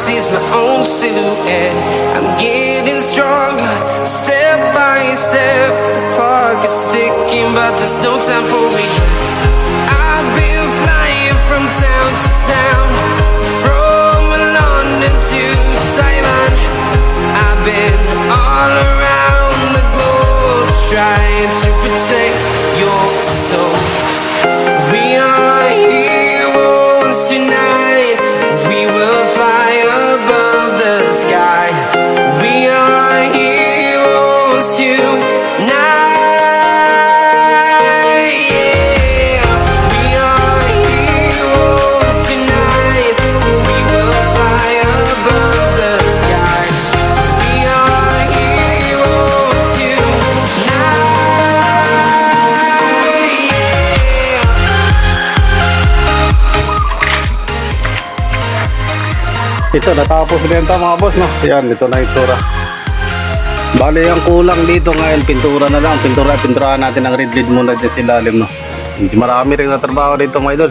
sees my own silhouette. I'm getting stronger, step by step. The clock is ticking, but there's no time for regrets. I've been flying from town to town, from London to Taiwan. I've been all around the globe, trying to protect your soul. We are heroes tonight. We will fly above the sky. We are heroes tonight. Yeah. We are heroes tonight. We will fly above the sky. We are heroes tonight. Ito, natapos na yan mga boss, no? Yan, ito na yung tsura. Bali, ang kulang dito ngayon, pintura na lang. Pinturahan natin ang red lid muna dyan sa ilalim, no? Hindi marami rin na trabaho dito mga idol.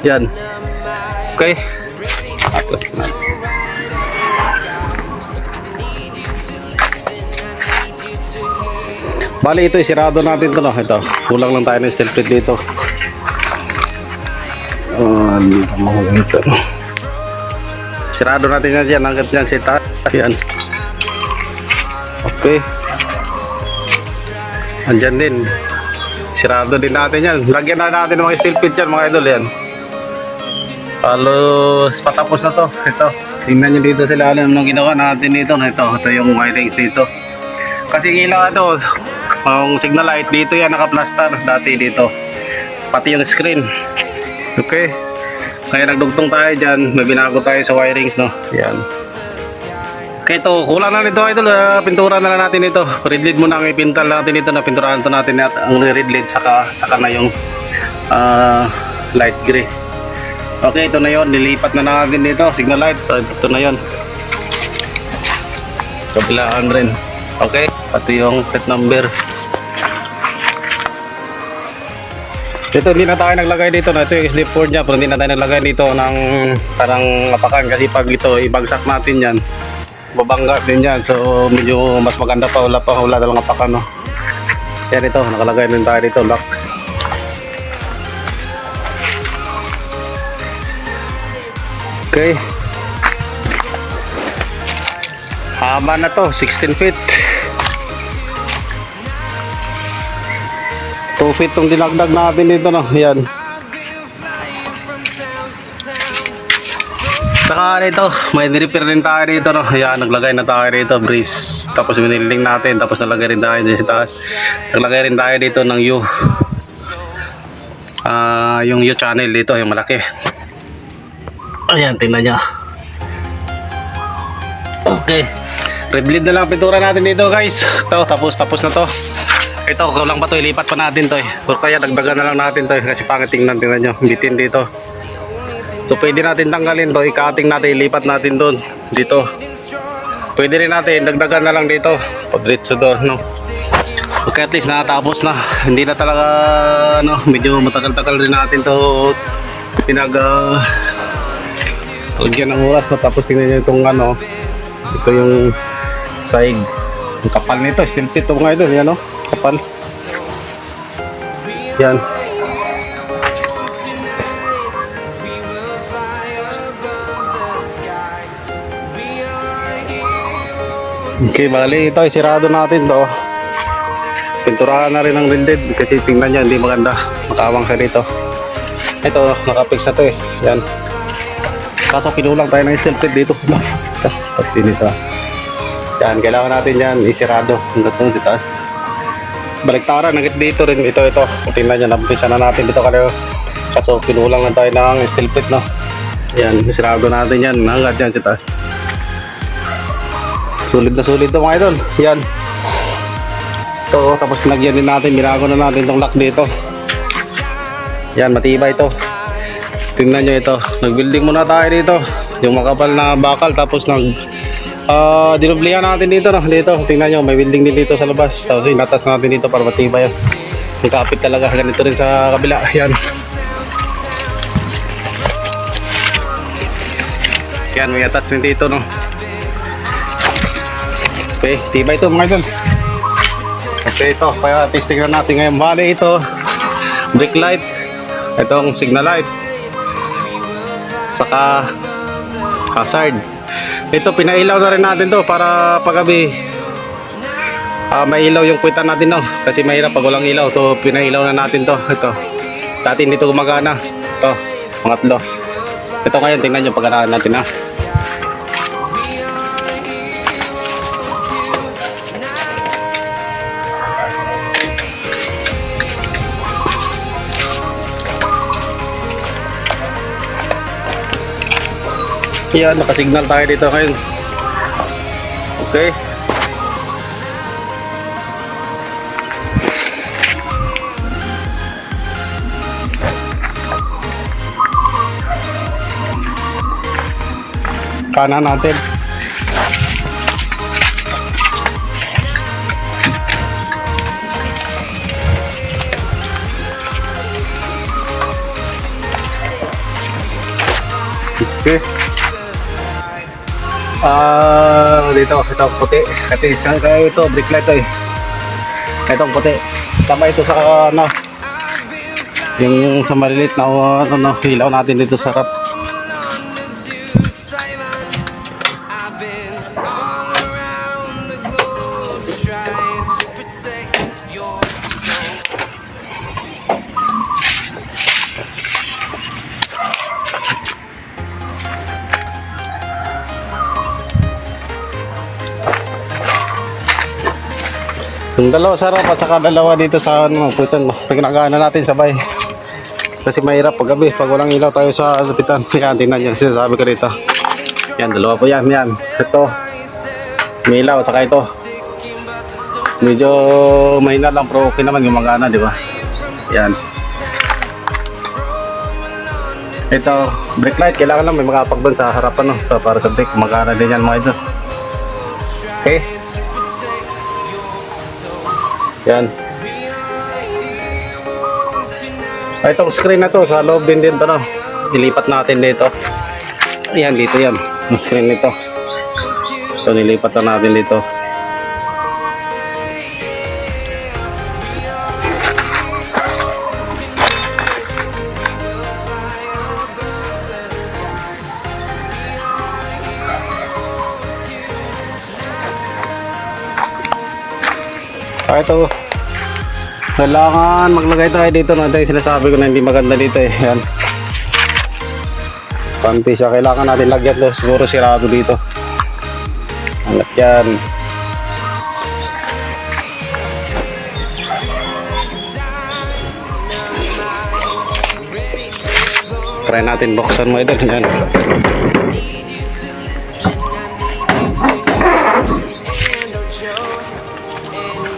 Yan. Okay. Tapos na. Bali, ito, isirado natin ito, no? Ito, kulang lang tayo ng steel plate dito. Dito mga ito, no? Sirado natin yan dyan hanggat dyan sa taas. Yan. Okay. Andyan din. Sirado din natin yan. Lagyan na natin ng mga steel plate yan mga idol. Yan. Halos patapos na to. Ito. Tingnan nyo dito sila alam nung ginawa natin dito. Ito yung wirings dito. Kasi ilaw ito. Ang signal light dito yan naka-plaster. Dati dito. Pati yung screen. Okay. Kaya nagdugtong tayo dyan, may binago tayo sa wirings, no? Yan. Okay, ito, kulang na nito idol, pintura na lang natin ito. Red lid muna ang ipintal natin ito, na pinturahan ito natin ang red lid, saka na yung light gray. Okay, ito na yon, nilipat na natin dito, signal light, ito na yon. Kabilaan rin. Okay, pati yung plate number. Ito, hindi na tayo naglagay dito, ito yung slip cord niya, pero hindi na tayo naglagay dito ng parang apakan, kasi pag ito ibagsak natin yan, babangga din yan, so medyo mas maganda pa, wala dalang apakan, no? Yan ito, nakalagay din tayo dito, lock. Okay, haba na to, 16 feet. 2 feet itong dinagdag natin dito, no? Yan. Saka dito, may nirepair din tayo dito, no? Yan, naglagay na tayo dito, brace. Tapos miniling natin, tapos nalagay rin tayo dito sa taas. Naglagay rin tayo dito ng U. Yung U channel dito, yung malaki. Ayan, tingnan nyo. Okay. Red lid na lang pintura natin dito, guys. Ito, tapos na to. Ito, kulang pa to, ilipat pa natin to, Pero kaya dagdagan na lang natin to, kasi pangit tingnan nyo, bitin dito. So pwede natin tanggalin to, ikating natin, ilipat natin doon, dito. Pwede rin natin, dagdagan na lang dito, padritso doon, no. Okay, at least nakatapos na. Hindi na talaga, no, medyo matagal-tagal rin natin to lagyan ng oras, no. Tapos tingnan nyo itong ano, ito yung sahig. Ang kapal nito, steel plate ito mga idol, yan, no. Kapal. Yan. Okay, bali ito, isirado natin to. Pinturahan na rin ang red lid kasi tingnan nyo, hindi maganda. Makawang siya dito. Ito, nakapix na to Yan. Kaso kinulang tayo ng steel plate dito. Pati nito. Yan, kailangan natin yan isirado hanggang doon sa taas. Baliktaran, nagit dito rin, ito. Tingnan nyo, nampisa na natin dito kaso kinulang lang tayo ng steel plate, no. Yan, isirado natin yan hanggang dyan sa taas. Sulit na sulit ito mga idol. Yan. Ito, tapos nagyan din natin, binago na natin itong lock dito. Yan, matibay ito. Tingnan nyo ito, nag-building muna tayo dito. Yung makapal na bakal, tapos dinublihan natin dito, no? Dito, tingnan nyo, may building din dito sa labas. Tapos inatas natin dito para matibay. May kapit talaga, ganito rin sa kabila. Yan. Yan, may attach din dito, no? Okay, tibay ito mga idol. Okay, ito, kaya testing na natin ngayon. Bali ito, brake light, itong signal light, saka hazard. Ito, pinailaw na rin natin to para paggabi may ilaw yung kwitan natin, no? Kasi mahirap pag walang ilaw. So, pinailaw na natin to. Ito, dati hindi ito gumagana. Ito, pangatlo. Ito ngayon, tingnan nyo pagganaan natin, ha? Yan, nakasignal tayo dito ngayon. Okay. Kanan natin. Okay. Dito, ito puti. Kasi ito, brake light to eh. Itong puti. Tama ito sa ano, yung sa malilit na ano, ilaw natin dito sa harap. I've been all around the globe trying to protect your soul. Yung dalawa sa harap at saka dalawa dito sa ano, putan mo. Pinagana natin sabay. Kasi mahirap pag gabi, pag walang ilaw tayo sa lupitan. Yan, tingnan nyo, sinasabi ko dito. Yan, dalawa po yan, yan. Ito, may ilaw, saka ito. Medyo mahina lang, pero okay naman yung magana, di ba? Yan. Ito, brake light, kailangan lang may makapag doon sa harapan, no? So, para sa brake, magana din yan mga ito. Okay. Yan. Itong screen na to, sa loob din to, no? Ilipat natin dito. Ayan, dito yan. Yung screen nito. So, nilipat na natin dito. Ito, kailangan maglagay tayo dito, no? Ito yung sinasabi ko na hindi maganda dito eh. Yan. Panti siya, kailangan natin lagyan to. Siguro sirado dito. Hangat yan. Try natin buksan mo ito. Yan.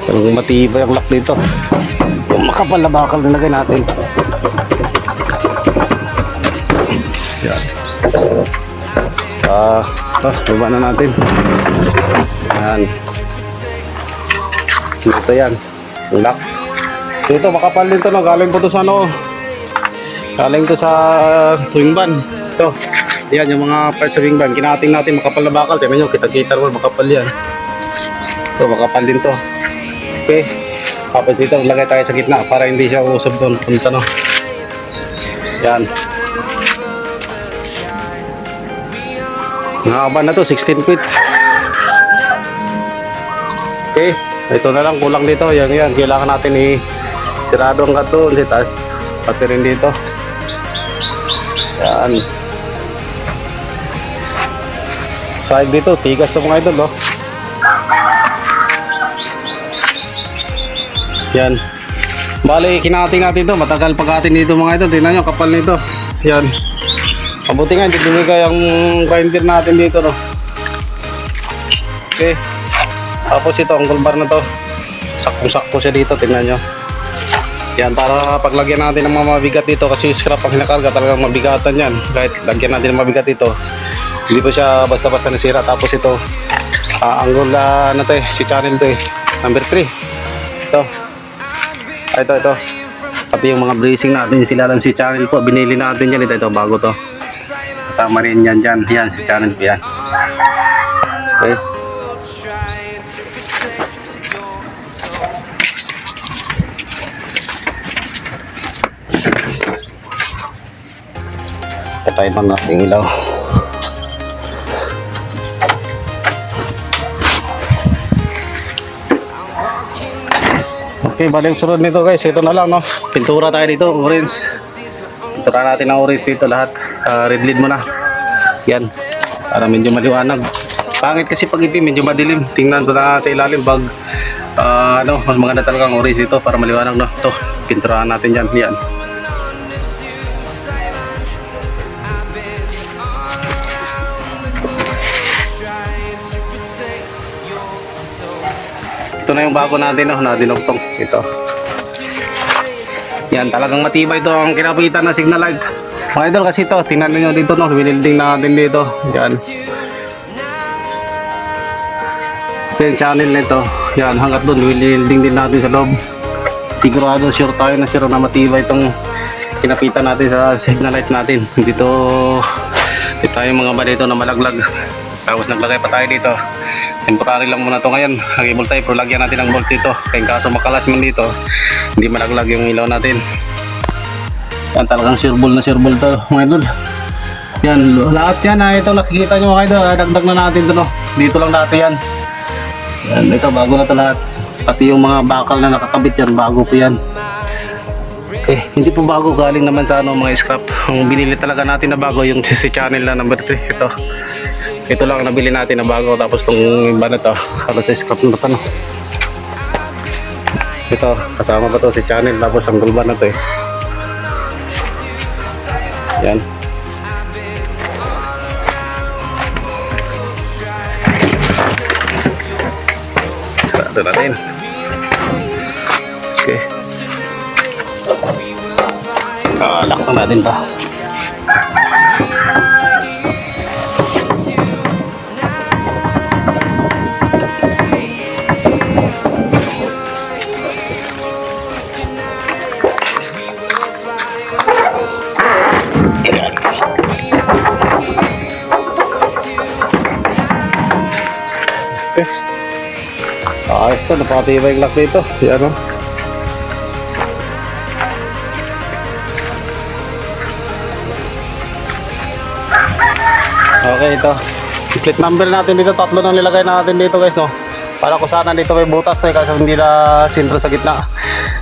Talagang matibay ang lock dito. Yung makapal na bakal nilagay natin. Yan. Baba na natin. Yan. Dito yan. Yung lock. Dito makapal din to, no? Galing po to sa ano. Galing to sa wing van. Ito. Yan yung mga parts sa wing van. Kinating natin makapal na bakal. Tingnan nyo, kita-kita naman makapal yan. Ito, makapal din to. Okay. Tapos dito, lagay tayo sa gitna para hindi siya usap doon. Punta, no? Yan. Nakakaba na to, 16 feet. Okay. Ito na lang, kulang dito. Yan. Kailangan natin i-sirado ang kato. Tapos, pati rin dito. Yan. Side dito, tigas to mga idol, oh. Yan. Bali, kinating natin to. Matagal pagkatin dito mga ito. Tingnan nyo, kapal nito. Yan. Mabuti nga, hindi bumigay ang grinder natin dito, no? Okay. Tapos ito, ang bar na to. Sakong-sakto siya dito. Tingnan nyo. Yan, para paglagyan natin ng mga mabigat dito. Kasi yung scrap ang hinakarga, talagang mabigatan yan. Kahit lagyan natin ng mabigat dito, hindi po siya basta-basta nasira. Tapos ito, angle na to eh. Si channel to eh. Number 3. Ito. Ito. Pati yung mga bracing natin, sila lang si channel po. Binili natin yan. Ito, bago to. kasama rin yan dyan. Yan, si channel ko yan. Okay. Patayin lang natin yung ilaw. Okay, bali yung sunod nito guys, ito na lang no. Pintura tayo dito, orange. Pintura natin ang orange dito lahat. Red lid muna. Yan. Para medyo maliwanag. Pangit kasi pag itim, medyo madilim. Tingnan ko na sa ilalim pag mas maganda talaga ang orange dito para maliwanag no. Ito, pinturahan natin yan. Yan. Ito na yung bago natin no, na dinugtong. Ito. Yan, talagang matibay ito ang kinapitan ng signal light. Mga idol kasi ito, tingnan nyo dito no, winilding natin dito. Yan. Ito yung channel nito. Yan, hanggat doon, winilding din natin sa loob. Sigurado, sure tayo na sure na matibay itong kinapitan natin sa signal light natin. Dito tayo mga ba dito na malaglag. Tapos naglagay pa tayo dito. Temporary lang muna to ngayon. Nag-able tayo pero lagyan natin ang bolt dito. Kaya kaso makalas man dito, hindi malaglag yung ilaw natin. Yan, talagang sureball na sureball to mga idol. Yan, lahat yan ito nakikita nyo mga idol. Dagdag na natin to no. Dito lang natin yan. Yan, ito bago na to lahat. Pati yung mga bakal na nakakabit yan, bago po yan. Okay, hindi po bago, galing naman sa mga scrap. Ang binili talaga natin na bago yung si channel na number 3. Ito lang nabili natin na bago, tapos itong iba na to halos sa scrap na to no. Ito kasama pa to si channel, tapos ang gulban na to yan. Sarado natin. Okay, lock na natin to. Okay. Ayos to, napakatibay yung lock dito. Yan o. Okay, ito. Plate number natin dito, 3 nang nilagay natin dito guys no. Para kung sana dito may butas to kasi hindi na sintro sa gitna.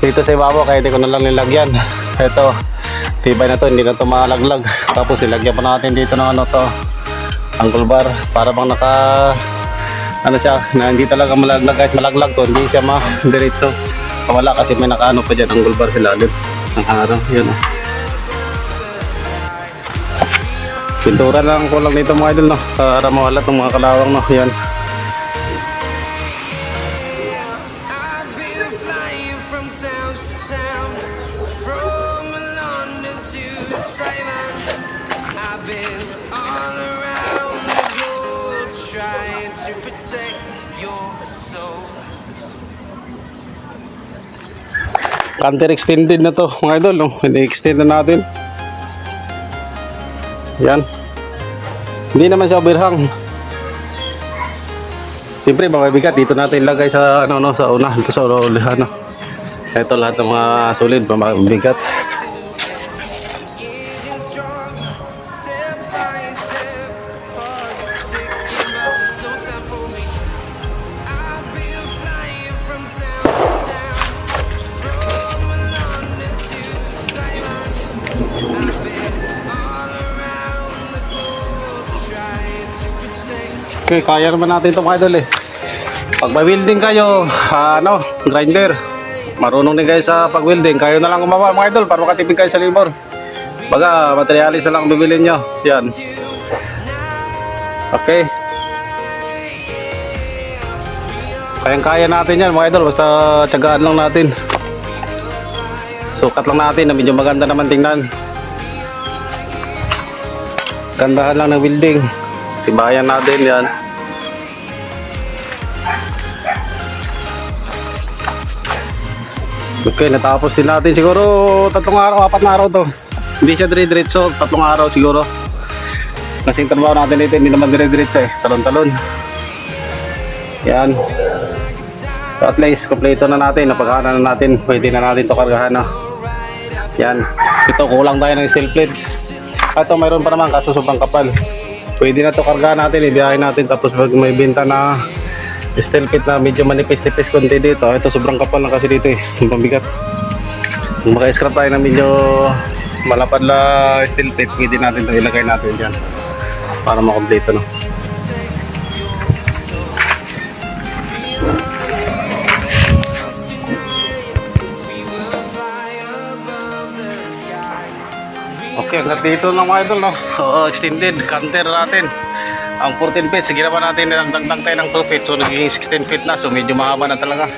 Dito sa ibabaw kaya hindi ko na lang nilagyan. Ito, tibay na to, hindi na to malaglag. Tapos nilagyan pa natin dito ng ano to, angle bar para bang naka ano siya, na hindi talaga malaglag. Kahit malaglag to, hindi siya ma-diretso. Wala kasi may nakaano pa dyan, angle bar sila lalim ng harang. Yun o. Pintura lang ko lang dito mga idol no, para mawala itong mga kalawang no. Yan. I've been flying from town to town, from London to Taiwan. I've been all around the globe trying to protect your soul. Counter extended na to mga idol no. Ini-extend na natin. Yan. Hindi naman siya overhang. Siyempre mabibigat dito natin ilagay sa ano no, sa una dito sa ulihan no. Ito lahat ng mga solid mabibigat. Getting stronger, step by step. The clock is ticking, but there's no time for me. I've been flying from town to town, from London to Taiwan. I've been all around the globe trying to protect. Okay, kaya naman natin ito mga idol eh. Pag may-welding kayo, grinder. Marunong din kayo sa pag-welding, kayo na lang gumawa mga idol para makatipid kayo sa labor. Baga, materialis na lang bibilin nyo. Yan. Okay. Kayang-kaya natin yan mga idol, basta tiyagaan lang natin. Sukat lang natin na medyo maganda naman tingnan. Gandahan lang ng welding. Tibayan natin yan. Okay, natapos din natin siguro 3 araw, 4 na araw to. Hindi siya dire-diretso, 3 araw siguro. Kasi yung trabaho natin dito hindi naman dire-diretso eh, talon-talon. Yan. So at least kompleto na natin, napaghanan na natin, pwede na natin ito kargahan na. Yan. Ito kulang tayo ng steel plate. Ito mayroon pa naman kaso sobrang kapal. Pwede na ito kargahan natin, ibiyahin natin, tapos pag may benta na steel plate na medyo manipis-nipis konti dito, ito sobrang kapal lang kasi dito eh, yung pambigat. Kung maka-scrap tayo na medyo malapad na steel plate, pwede natin ito ilagay natin dyan para makompleto no. Okay, hanggang dito lang mga idol no. Extended canter natin. Ang 14 feet, sige naman natin nagdagdag tayo ng 2 feet, so naging 16 feet na, so medyo mahaba na talaga.